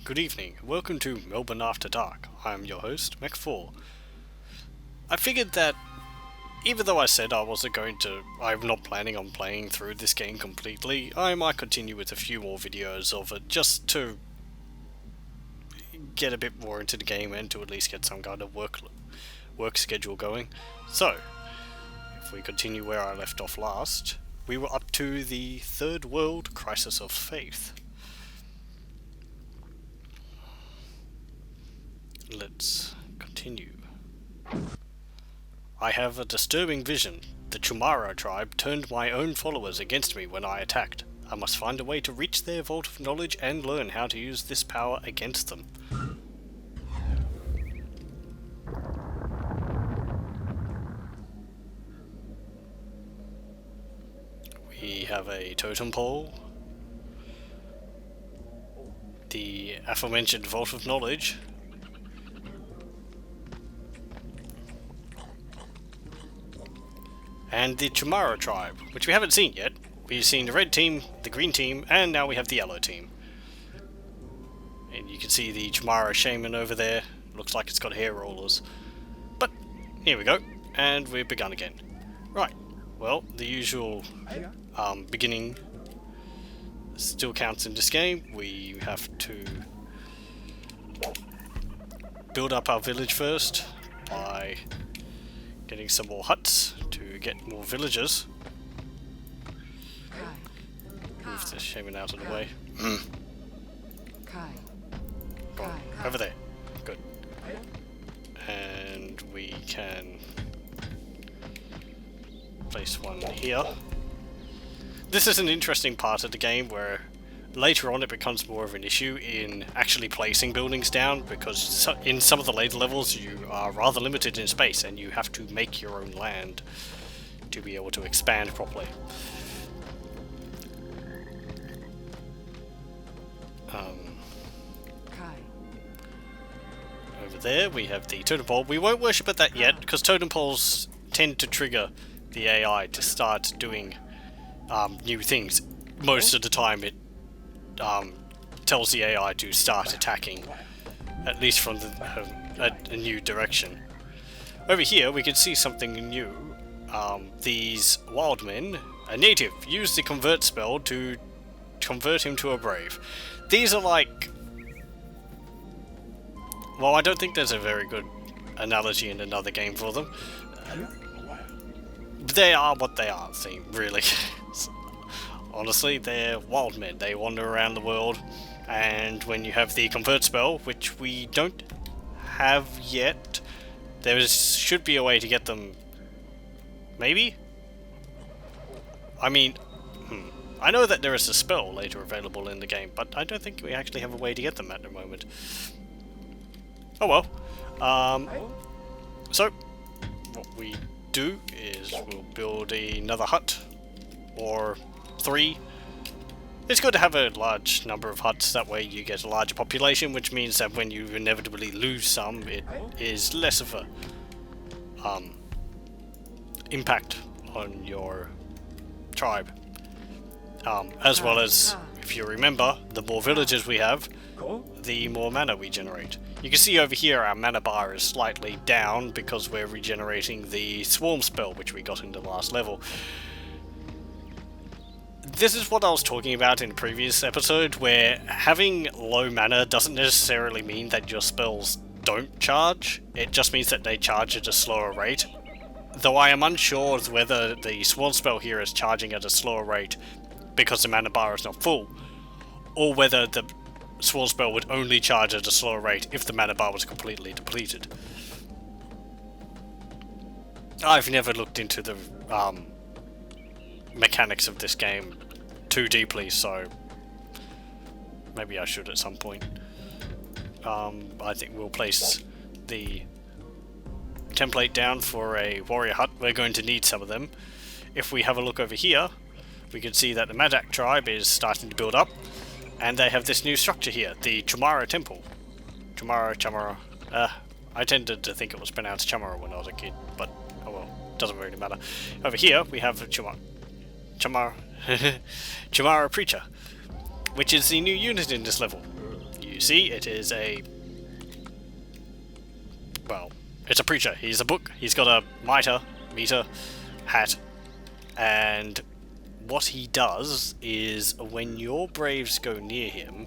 good evening, welcome to Melbourne After Dark. I'm your host, Mech. I figured that, even though I said I'm not planning on playing through this game completely, I might continue with a few more videos of it, just to get a bit more into the game and to at least get some kind of work schedule going. So, if we continue where I left off last, we were up to the Third World Crisis of Faith. Let's continue. I have a disturbing vision. The Chumara tribe turned my own followers against me when I attacked. I must find a way to reach their vault of knowledge and learn how to use this power against them. We have a totem pole. The aforementioned vault of knowledge. And the Chumara tribe, which we haven't seen yet. We've seen the red team, the green team, and now we have the yellow team. And you can see the Chumara shaman over there. Looks like it's got hair rollers. But, here we go. And we've begun again. Right, well, the usual beginning still counts in this game. We have to build up our village first by getting some more huts to get more villagers. Move the shaman out of the way. Over there. Good. And we can place one here. This is an interesting part of the game where later on it becomes more of an issue in actually placing buildings down, because in some of the later levels you are rather limited in space and you have to make your own land to be able to expand properly. Over there we have the totem pole. We won't worship at that yet, because totem poles tend to trigger the AI to start doing new things. Most of the time it tells the AI to start attacking, at least from a new direction. Over here we can see something new. These wild men, a native, used the convert spell to convert him to a brave. These are like... well, I don't think there's a very good analogy in another game for them. They are what they are, really. Honestly, they're wild men. They wander around the world, and when you have the convert spell, which we don't have yet, there should be a way to get them. Maybe? I mean, I know that there is a spell later available in the game, but I don't think we actually have a way to get them at the moment. Oh well. So, what we do is we'll build another hut, or 3. It's good to have a large number of huts, that way you get a larger population, which means that when you inevitably lose some, it is less of a impact on your tribe. As well as, if you remember, the more villagers we have, the more mana we generate. You can see over here our mana bar is slightly down because we're regenerating the swarm spell which we got in the last level. This is what I was talking about in the previous episode, where having low mana doesn't necessarily mean that your spells don't charge. It just means that they charge at a slower rate. Though I am unsure as whether the swarm spell here is charging at a slower rate because the mana bar is not full, or whether the swarm spell would only charge at a slower rate if the mana bar was completely depleted. I've never looked into the mechanics of this game too deeply, so maybe I should at some point. I think we'll place the template down for a warrior hut. We're going to need some of them. If we have a look over here, we can see that the M.AD tribe is starting to build up, and they have this new structure here, the Chumara temple. Chumara. I tended to think it was pronounced Chumara when I was a kid, but oh well, doesn't really matter. Over here we have Chumara Preacher, which is the new unit in this level. you see, it is a... well, it's a preacher. He's a book. He's got a mitre hat, and what he does is when your braves go near him,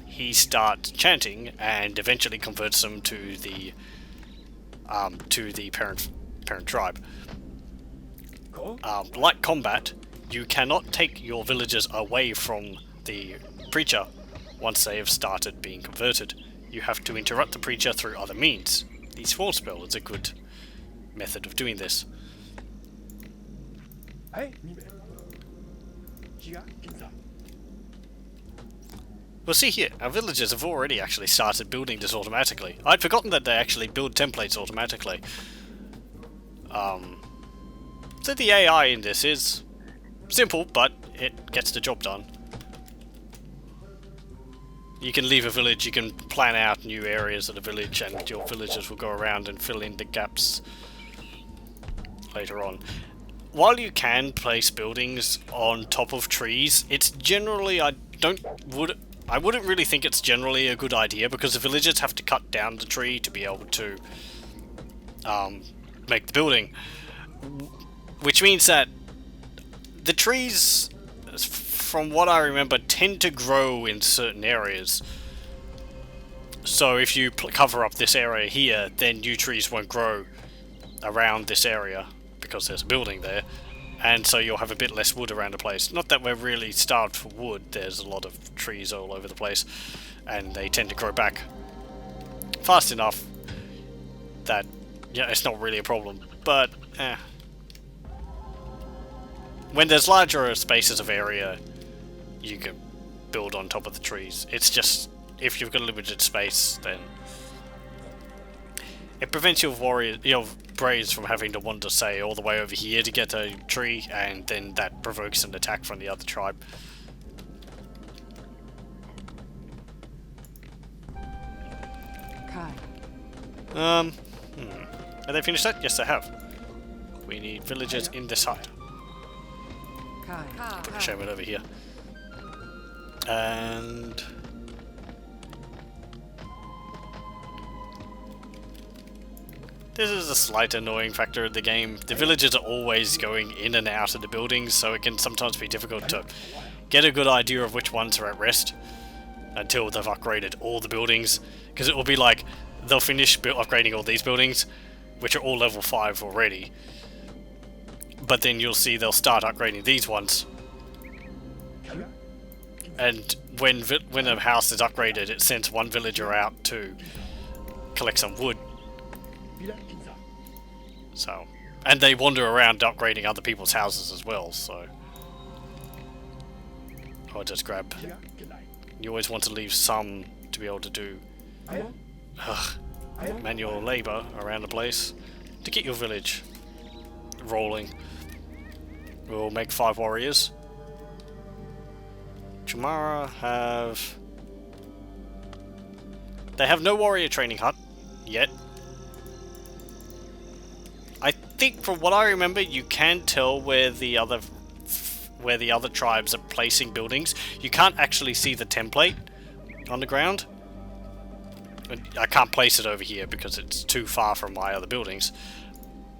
he starts chanting and eventually converts them to the parent tribe. Like combat, you cannot take your villagers away from the preacher once they have started being converted. You have to interrupt the preacher through other means. The swarm spell is a good method of doing this. We'll see here, our villagers have already actually started building this automatically. I'd forgotten that they actually build templates automatically. So the AI in this is simple, but it gets the job done. You can leave a village, you can plan out new areas of the village, and your villagers will go around and fill in the gaps later on. While you can place buildings on top of trees, it's generally, I wouldn't really think it's generally a good idea, because the villagers have to cut down the tree to be able to make the building. Which means that the trees, from what I remember, tend to grow in certain areas. So if you cover up this area here, then new trees won't grow around this area because there's a building there, and so you'll have a bit less wood around the place. Not that we're really starved for wood, there's a lot of trees all over the place, and they tend to grow back fast enough that, yeah, it's not really a problem, but when there's larger spaces of area, you can build on top of the trees. It's just, if you've got a limited space, then it prevents your braves from having to wander, say, all the way over here to get a tree, and then that provokes an attack from the other tribe. Have they finished that? Yes, they have. We need villagers in this hut. Put a shaman over here. And this is a slight annoying factor of the game. The villagers are always going in and out of the buildings, so it can sometimes be difficult to get a good idea of which ones are at rest until they've upgraded all the buildings. Because it will be like, they'll finish upgrading all these buildings, which are all level 5 already. But then you'll see they'll start upgrading these ones. And when a house is upgraded, it sends one villager out to collect some wood. So, and they wander around upgrading other people's houses as well, so I'll just grab. You always want to leave some to be able to do manual labor around the place to get your village rolling. We'll make 5 warriors. Chamara have... They have no warrior training hut yet. I think from what I remember, you can tell where the other tribes are placing buildings. You can't actually see the template on the ground. I can't place it over here because it's too far from my other buildings.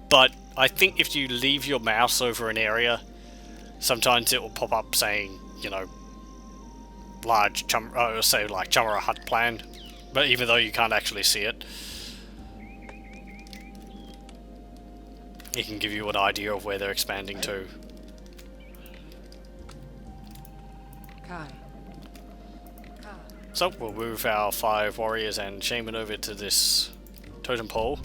But I think if you leave your mouse over an area, sometimes it will pop up saying, you know, large say like Chamara hut plan. But even though you can't actually see it, it can give you an idea of where they're expanding to. So we'll move our 5 warriors and shaman over to this totem pole.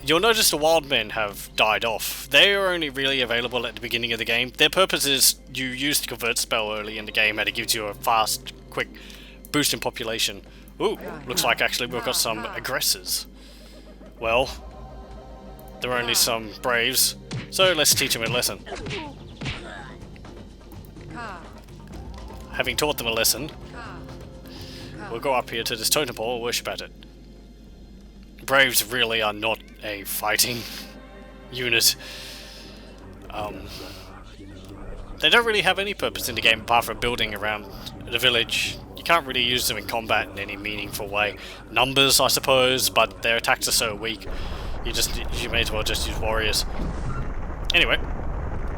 You'll notice the wild men have died off. They are only really available at the beginning of the game. Their purpose is you use the convert spell early in the game and it gives you a fast, quick boost in population. Ooh, looks like actually we've got some aggressors. Well, there are only some braves, so let's teach them a lesson. Having taught them a lesson, we'll go up here to this totem pole and worship at it. Braves really are not a fighting unit. They don't really have any purpose in the game apart from building around the village. You can't really use them in combat in any meaningful way. Numbers, I suppose, but their attacks are so weak. You may as well just use warriors. Anyway,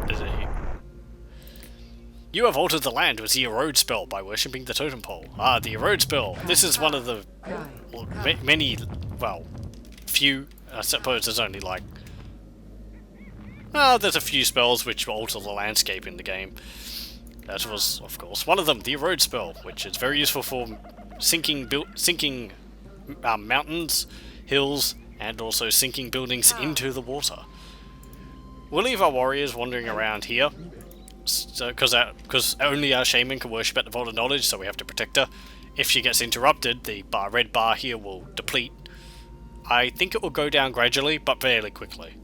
is it here? You have altered the land with the erode spell by worshipping the totem pole. Ah, the erode spell. This is one of the many, well, few. I suppose there's only like. Well, there's a few spells which alter the landscape in the game. That was, of course, one of them, the erode spell, which is very useful for sinking mountains, hills, and also sinking buildings into the water. We'll leave our warriors wandering around here, because only our shaman can worship at the Vault of Knowledge, so we have to protect her. If she gets interrupted, the red bar here will deplete. I think it will go down gradually, but fairly quickly.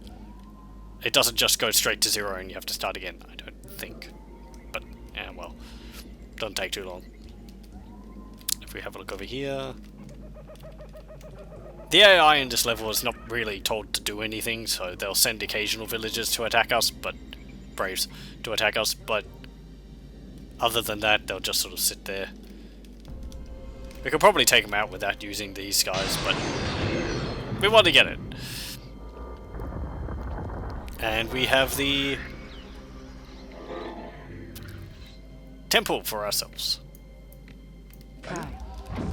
It doesn't just go straight to 0 and you have to start again, I don't think. But, yeah, well, doesn't take too long. If we have a look over here... The AI in this level is not really told to do anything, so they'll send occasional villagers to attack us, but... Braves to attack us, but... Other than that, they'll just sort of sit there. We could probably take them out without using these guys, but... We want to get it. And we have the... temple for ourselves.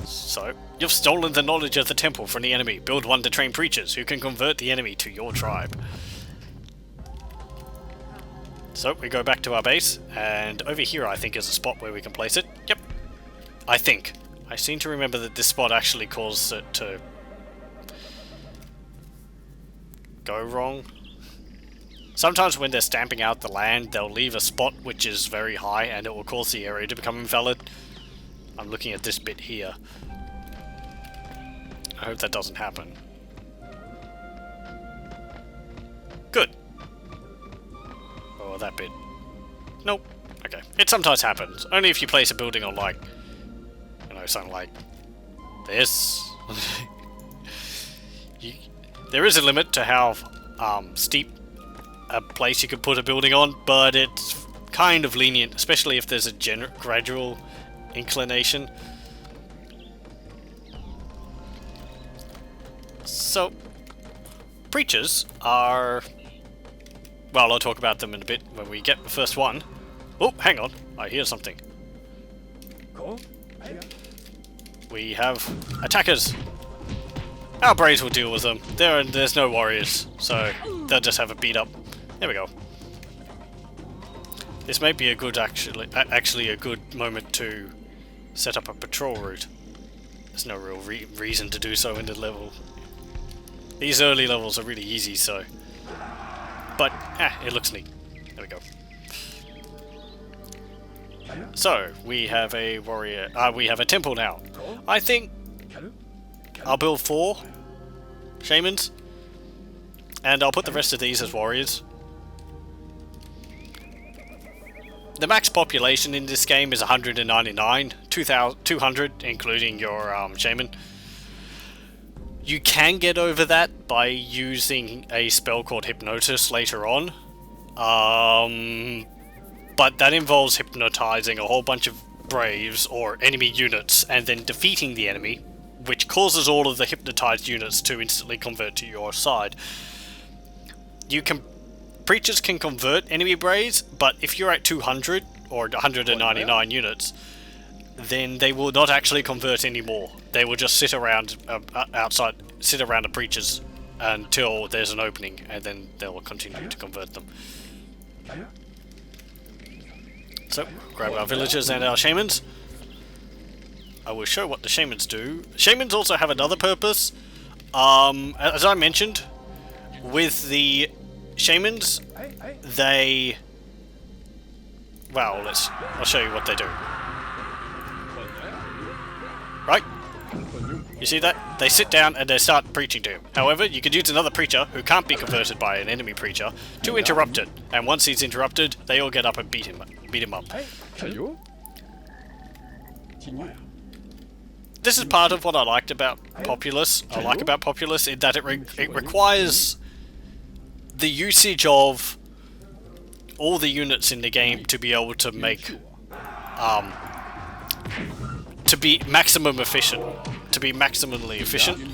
So, you've stolen the knowledge of the temple from the enemy. Build one to train preachers who can convert the enemy to your tribe. So, we go back to our base, and over here I think is a spot where we can place it. Yep. I think. I seem to remember that this spot actually caused it to... go wrong. Sometimes when they're stamping out the land, they'll leave a spot which is very high and it will cause the area to become invalid. I'm looking at this bit here. I hope that doesn't happen. Good. Oh, that bit. Nope. Okay. It sometimes happens. Only if you place a building on, like, you know, something like this. There is a limit to how steep a place you could put a building on, but it's kind of lenient, especially if there's a gradual inclination. So, preachers are... Well, I'll talk about them in a bit when we get the first one. Oh, hang on, I hear something. We have attackers. Our braves will deal with them. There's no warriors, so they'll just have a beat up. There we go. This may be a good actually a good moment to set up a patrol route. There's no real reason to do so in the level. These early levels are really easy, so. But it looks neat. There we go. So we have a warrior. We have a temple now. I think I'll build 4 shamans, and I'll put the rest of these as warriors. The max population in this game is 199, 200 including your shaman. You can get over that by using a spell called Hypnosis later on, but that involves hypnotizing a whole bunch of braves or enemy units and then defeating the enemy, which causes all of the hypnotized units to instantly convert to your side. Preachers can convert enemy braves, but if you're at 200 or 199 units, then they will not actually convert anymore. They will just sit around sit around the preachers until there's an opening, and then they'll continue to convert them. So, grab our villagers and our shamans. I will show what the shamans do. Shamans also have another purpose. As I mentioned, with the shamans, they... Well, I'll show you what they do. Right? You see that? They sit down and they start preaching to him. However, you could use another preacher, who can't be converted by an enemy preacher, to interrupt it. And once he's interrupted, they all get up and beat him up. This is part of what I liked about Populous. I like about Populous in that it requires the usage of all the units in the game to be able to make to be maximum efficient. To be maximally efficient.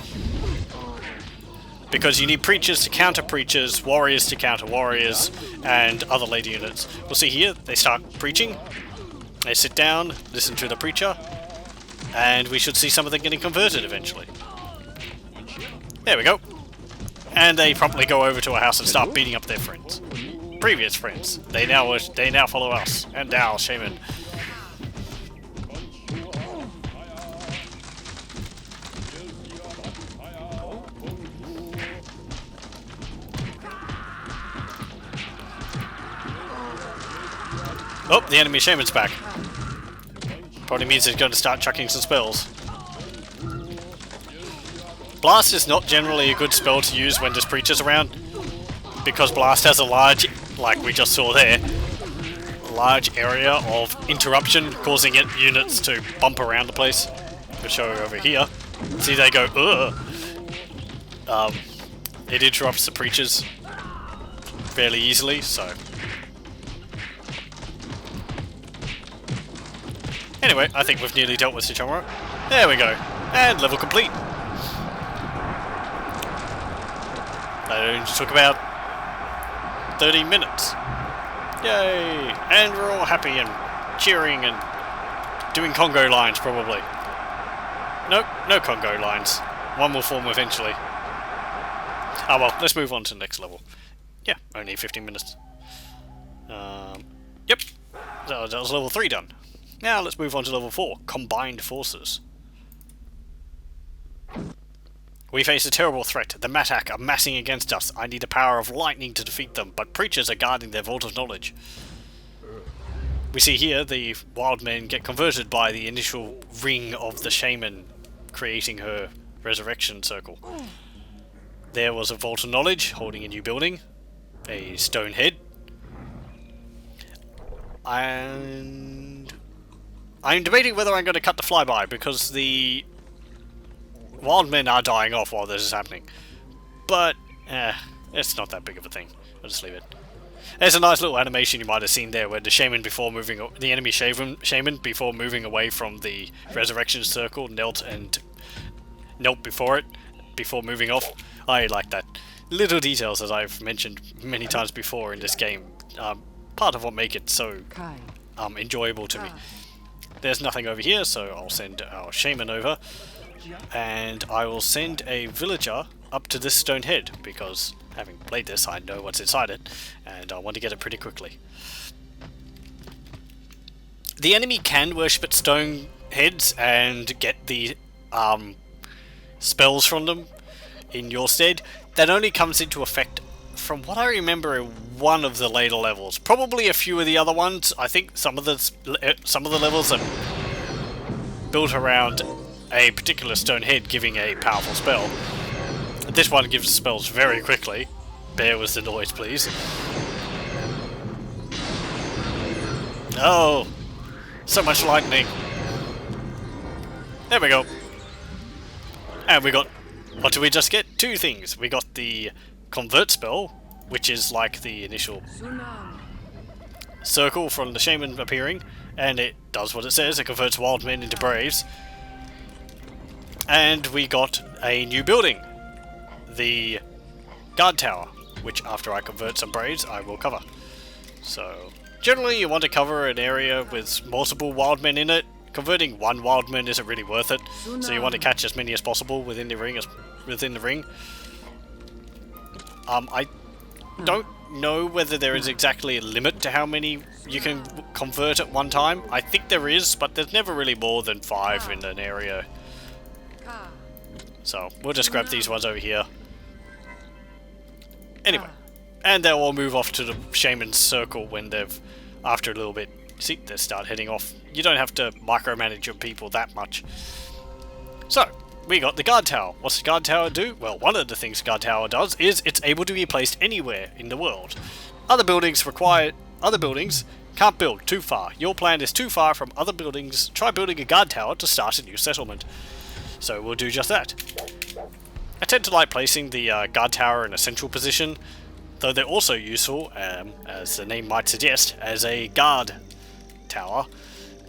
Because you need preachers to counter preachers, warriors to counter warriors, and other lady units. We'll see here, they start preaching. They sit down, listen to the preacher, and we should see some of them getting converted eventually. There we go. And they promptly go over to a house and start beating up their friends. Previous friends. They now follow us, and our shaman. Oh, the enemy shaman's back. Probably means he's going to start chucking some spells. Blast is not generally a good spell to use when there's preachers around, because Blast has a large, like we just saw there, large area of interruption, causing units to bump around the place. I'll show you over here. See, they go, ugh. It interrupts the preachers fairly easily, so... Anyway, I think we've nearly dealt with Shichomura. There we go. And level complete. That only took about 30 minutes. Yay! And we're all happy and cheering and doing Congo lines, probably. Nope, no Congo lines. One will form eventually. Ah well, let's move on to the next level. Yeah, only 15 minutes. Yep. So that was level 3 done. Now let's move on to level 4, Combined Forces. We face a terrible threat. The Matak are massing against us. I need the power of lightning to defeat them, but preachers are guarding their vault of knowledge. We see here the wild men get converted by the initial ring of the shaman, creating her resurrection circle. There was a vault of knowledge holding a new building, a stone head, and I'm debating whether I'm going to cut the flyby because the wild men are dying off while this is happening. But, it's not that big of a thing. I'll just leave it. There's a nice little animation you might have seen there where the shaman before moving, the enemy shaman before moving away from the resurrection circle knelt before it, before moving off. I like that. Little details, as I've mentioned many times before in this game, part of what make it so enjoyable to me. There's nothing over here, so I'll send our shaman over, and I will send a villager up to this stone head, because having played this I know what's inside it, and I want to get it pretty quickly. The enemy can worship at stone heads and get the spells from them in your stead. That only comes into effect from what I remember in one of the later levels. Probably a few of the other ones. I think some of the levels are built around a particular stone head giving a powerful spell. This one gives spells very quickly. Bear with the noise, please. Oh, so much lightning. There we go. And we got, what did we just get? 2 things. We got the convert spell, which is like the initial circle from the shaman appearing, and it does what it says, it converts wild men into braves. And we got a new building, the guard tower, which after I convert some braves I will cover. So generally you want to cover an area with multiple wild men in it. Converting one wild man isn't really worth it, so you want to catch as many as possible within the ring. I don't know whether there is exactly a limit to how many you can convert at one time. I think there is, but there's never really more than 5 in an area. So we'll just grab these ones over here. Anyway, and they'll all move off to the shaman's circle when they've, after a little bit, see, they start heading off. You don't have to micromanage your people that much. So, we got the guard tower. What's the guard tower do? Well, one of the things the guard tower does is it's able to be placed anywhere in the world. Other buildings can't build too far. Your plan is too far from other buildings. Try building a guard tower to start a new settlement. So we'll do just that. I tend to like placing the guard tower in a central position, though they're also useful, as the name might suggest, as a guard tower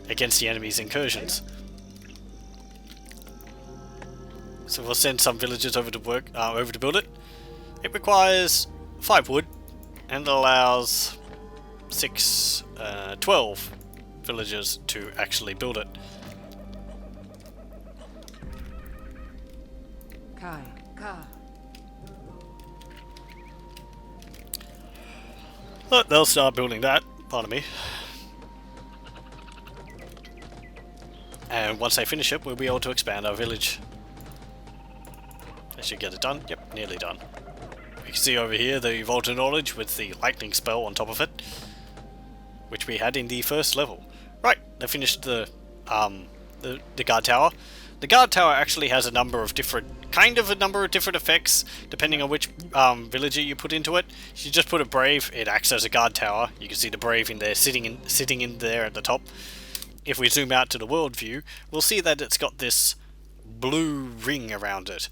against the enemy's incursions. So we'll send some villagers over to over to build it. It requires 5 wood and allows 12 villagers to actually build it. But they'll start building that, pardon me. And once they finish it, we'll be able to expand our village. They should get it done. Yep, nearly done. You can see over here the Vault of Knowledge with the lightning spell on top of it, which we had in the first level. Right, they finished the guard tower. The guard tower actually has a number of different effects depending on which villager you put into it. If you just put a brave, it acts as a guard tower. You can see the brave in there sitting in there at the top. If we zoom out to the world view, we'll see that it's got this blue ring around it.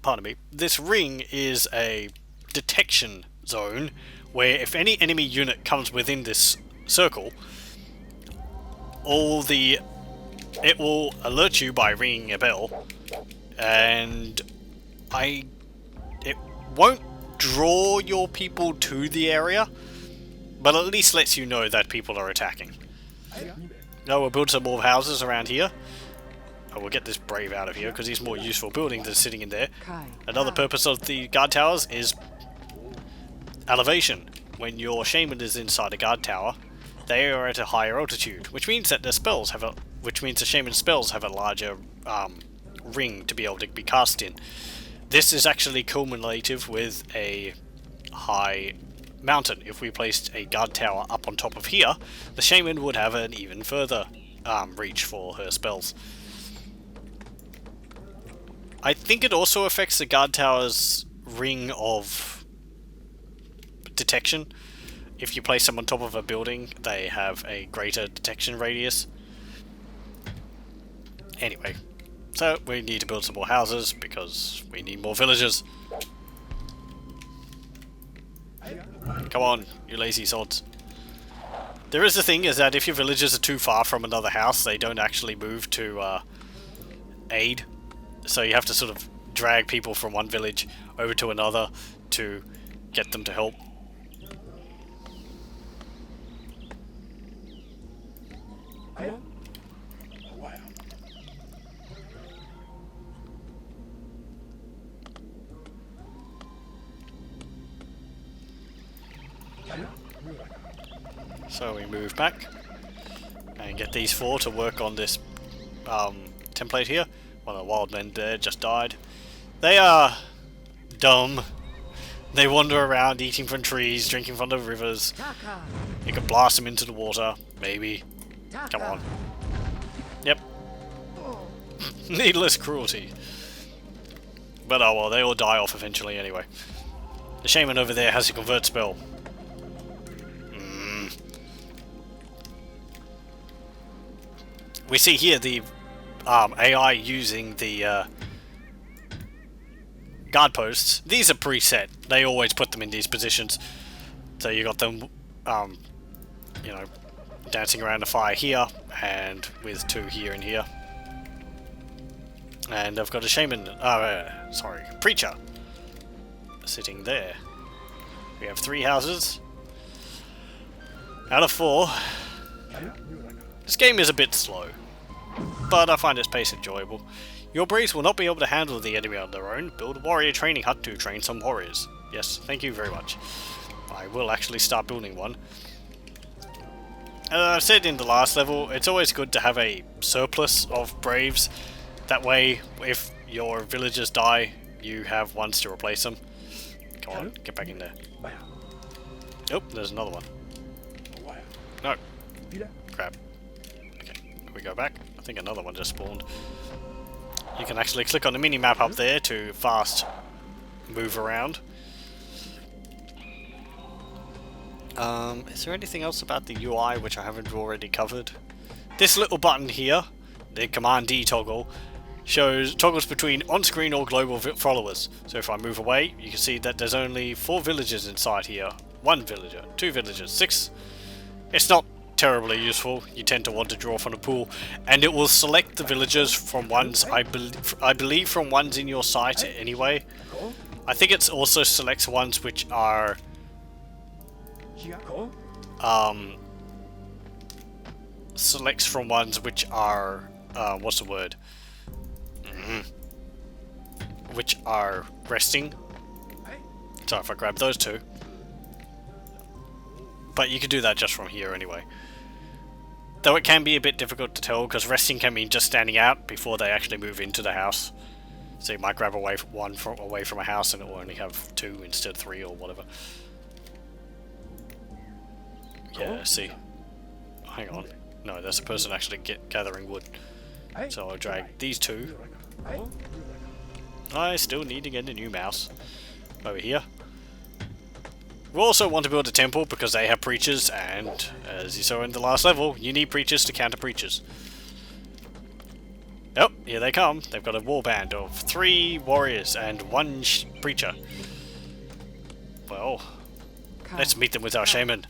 Pardon me. This ring is a detection zone where if any enemy unit comes within this circle, it will alert you by ringing a bell, and it won't draw your people to the area, but at least lets you know that people are attacking. Now we'll build some more houses around here. We'll get this brave out of here because he's more useful building than sitting in there. Another purpose of the guard towers is elevation. When your shaman is inside a guard tower, they are at a higher altitude, which means that the shaman's spells have a larger ring to be able to be cast in. This is actually cumulative with a high mountain. If we placed a guard tower up on top of here, the shaman would have an even further reach for her spells. I think it also affects the guard tower's ring of detection. If you place them on top of a building, they have a greater detection radius. Anyway, so we need to build some more houses because we need more villagers. Come on, you lazy sods. There is the thing is that if your villagers are too far from another house, they don't actually move to aid. So you have to sort of drag people from one village over to another to get them to help. So we move back and get these 4 to work on this template here. One of the wild men there just died. They are dumb. They wander around eating from trees, drinking from the rivers. You can blast them into the water, maybe. Come on. Yep. Needless cruelty. But oh well, they all die off eventually anyway. The shaman over there has a convert spell. We see here the AI using the guard posts. These are preset. They always put them in these positions. So you got them, you know, dancing around the fire here, and with 2 here and here. And I've got a shaman, preacher, sitting there. We have 3 houses out of 4. This game is a bit slow, but I find its pace enjoyable. Your braves will not be able to handle the enemy on their own. Build a warrior training hut to train some warriors. Yes, thank you very much. I will actually start building one. As I said in the last level, it's always good to have a surplus of braves. That way, if your villagers die, you have ones to replace them. Come on, get back in there. Oh, there's another one. No. Crap. We go back. I think another one just spawned. You can actually click on the mini-map up there to fast move around. Is there anything else about the UI which I haven't already covered? This little button here, the Command D toggle, toggles between on-screen or global followers. So if I move away, you can see that there's only 4 villagers inside here. 1 villager, 2 villagers, 6. It's not terribly useful. You tend to want to draw from the pool, and it will select the villagers from ones, I believe from ones in your sight anyway. I think it also selects ones which are selects from ones which are what's the word? Which are resting. So if I grab those two. But you can do that just from here anyway. Though it can be a bit difficult to tell, because resting can mean just standing out before they actually move into the house. So you might grab away from away from a house and it will only have 2 instead of 3 or whatever. Yeah, see. Hang on. No, there's a person actually gathering wood. So I'll drag these 2. I still need to get a new mouse. Over here. We also want to build a temple because they have preachers, and as you saw in the last level, you need preachers to counter preachers. Oh, here they come. They've got a warband of 3 warriors and 1 preacher. Well, let's meet them with our shaman.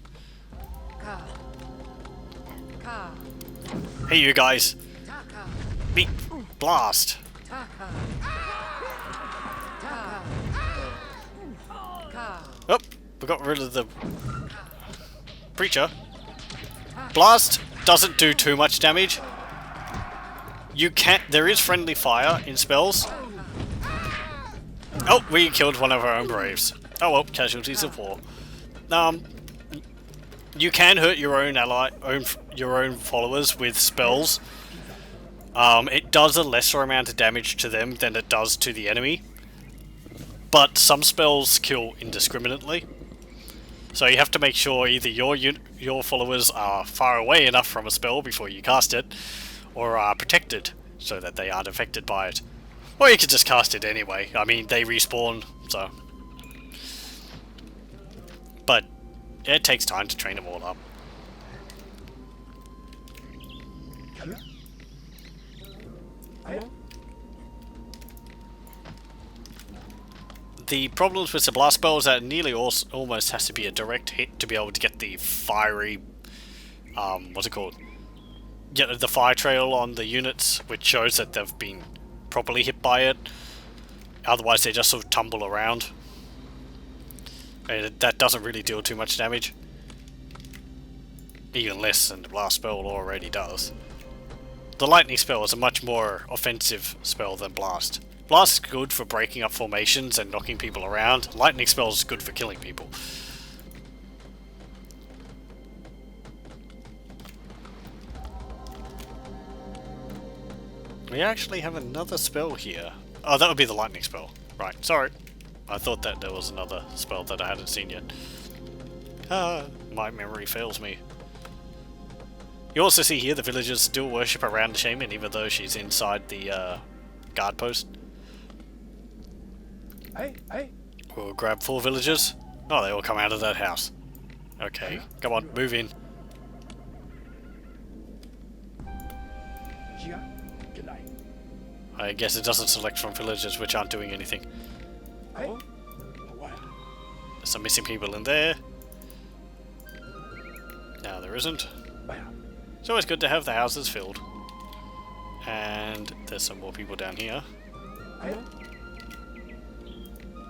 Hey you guys! Meet Blast! Oh, we got rid of the preacher. Blast doesn't do too much damage. You can't. There is friendly fire in spells. Oh, we killed one of our own braves. Oh well, casualties of war. You can hurt your own your own followers with spells. It does a lesser amount of damage to them than it does to the enemy. But some spells kill indiscriminately. So you have to make sure either your followers are far away enough from a spell before you cast it, or are protected so that they aren't affected by it. Or you could just cast it anyway. I mean, they respawn, so. But it takes time to train them all up. The problems with the blast spell is that it nearly almost has to be a direct hit to be able to get the fiery, what's it called? Get the fire trail on the units, which shows that they've been properly hit by it. Otherwise they just sort of tumble around. And that doesn't really deal too much damage. Even less than the blast spell already does. The lightning spell is a much more offensive spell than blast. Blast is good for breaking up formations and knocking people around. Lightning spell is good for killing people. We actually have another spell here. Oh, that would be the lightning spell. Right, sorry. I thought that there was another spell that I hadn't seen yet. My memory fails me. You also see here the villagers still worship around the shaman even though she's inside the guard post. We'll grab 4 villagers. Oh, they all come out of that house. Okay, come on, move in. I guess it doesn't select from villagers which aren't doing anything. There's some missing people in there. No, there isn't. It's always good to have the houses filled. And there's some more people down here.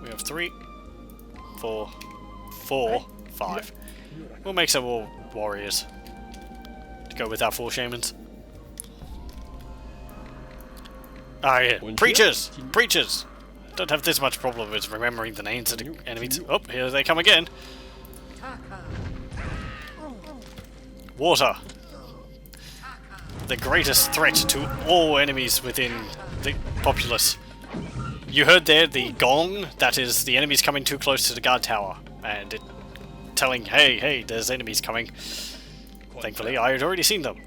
We have 3, 4, 5. We'll make some more warriors to go with our 4 shamans. Ah, yeah. Preachers! Preachers! Don't have this much problem with remembering the names of the enemies. Oh, here they come again. Water. The greatest threat to all enemies within the Populous. You heard there the gong, that is the enemies coming too close to the guard tower, and it telling, hey, there's enemies coming. Thankfully, I had already seen them.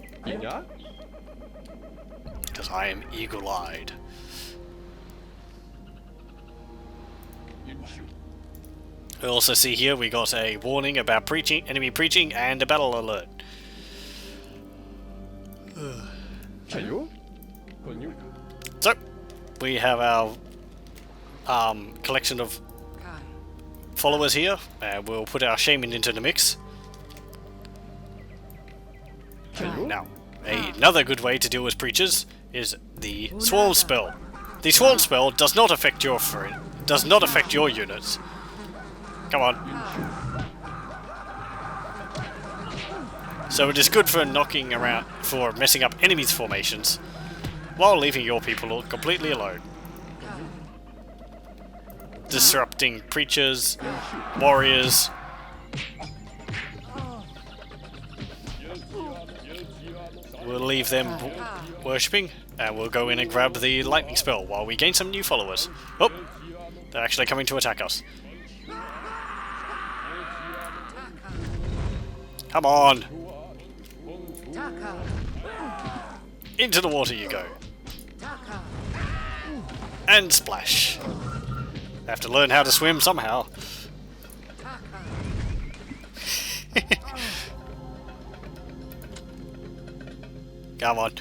Because I am eagle-eyed. We also see here we got a warning about enemy preaching, and a battle alert. So, we have our collection of followers here, and we'll put our shaman into the mix. Now, another good way to deal with creatures is the Swarm spell. The Swarm spell does not affect your units. Come on. So it is good for knocking around, for messing up enemies' formations, while leaving your people completely alone. Disrupting preachers, warriors. We'll leave them worshipping, and we'll go in and grab the lightning spell while we gain some new followers. Oh, they're actually coming to attack us. Come on! Into the water you go. And splash. I have to learn how to swim somehow. Come on.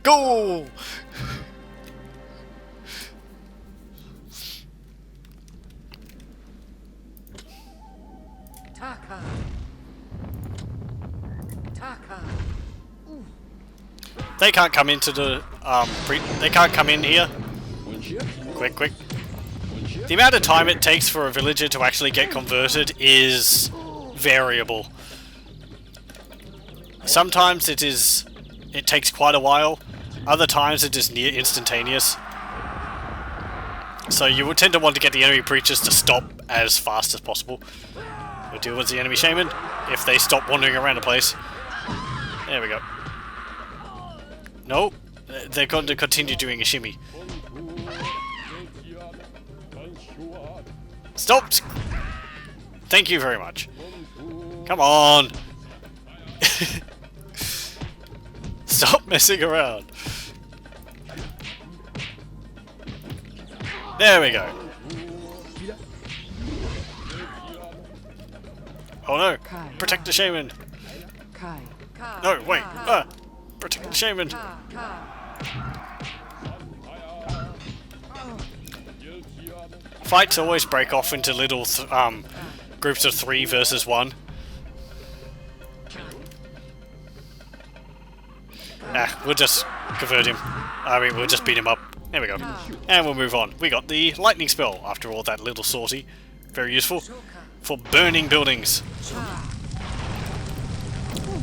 Go! They can't come into the they can't come in here. Quick, quick. The amount of time it takes for a villager to actually get converted is variable. Sometimes it takes quite a while. Other times it is near instantaneous. So you would tend to want to get the enemy preachers to stop as fast as possible. We'll deal with the enemy shaman if they stop wandering around the place. There we go. No, they're going to continue doing a shimmy. Stop! Thank you very much. Come on! Stop messing around. There we go. Oh no! Protect the shaman! No, wait! Protect the shaman! Fights always break off into little groups of 3 versus 1. Nah, we'll just convert him. I mean, we'll just beat him up. There we go. And we'll move on. We got the lightning spell after all that little sortie. Very useful for burning buildings.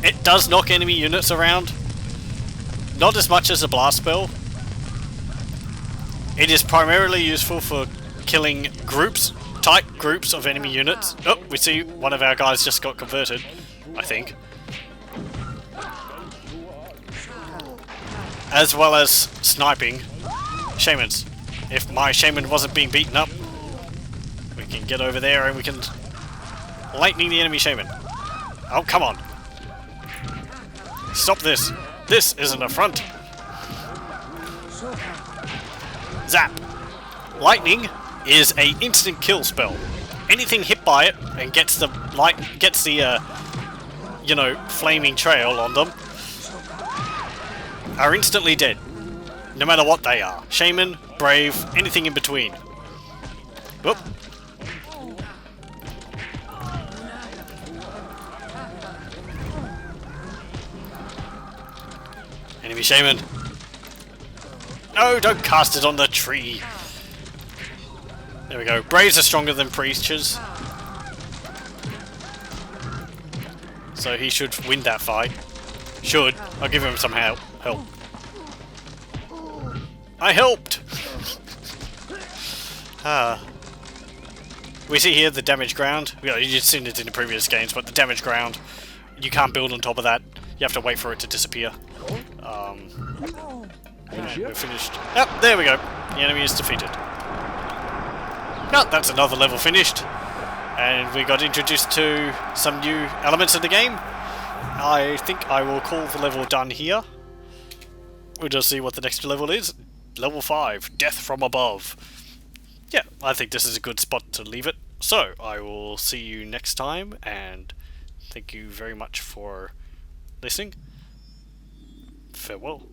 It does knock enemy units around. Not as much as a blast spell. It is primarily useful for killing groups, tight groups of enemy units. Oh, we see one of our guys just got converted, I think. As well as sniping shamans. If my shaman wasn't being beaten up, we can get over there and we can lightning the enemy shaman. Oh, come on. Stop this. This is an affront. Zap. Lightning is a instant kill spell. Anything hit by it and gets the you know, flaming trail on them are instantly dead. No matter what they are. Shaman, brave, anything in between. Whoop. Enemy shaman. No, don't cast it on the tree. There we go. Braves are stronger than preachers. So he should win that fight. Should. I'll give him some help. I helped! We see here the damaged ground. You've seen it in the previous games, but the damaged ground, you can't build on top of that. You have to wait for it to disappear. And we're finished. Yep, there we go. The enemy is defeated. No, that's another level finished. And we got introduced to some new elements of the game. I think I will call the level done here. We'll just see what the next level is. Level 5, Death from Above. Yeah, I think this is a good spot to leave it. So, I will see you next time, and thank you very much for listening. Farewell.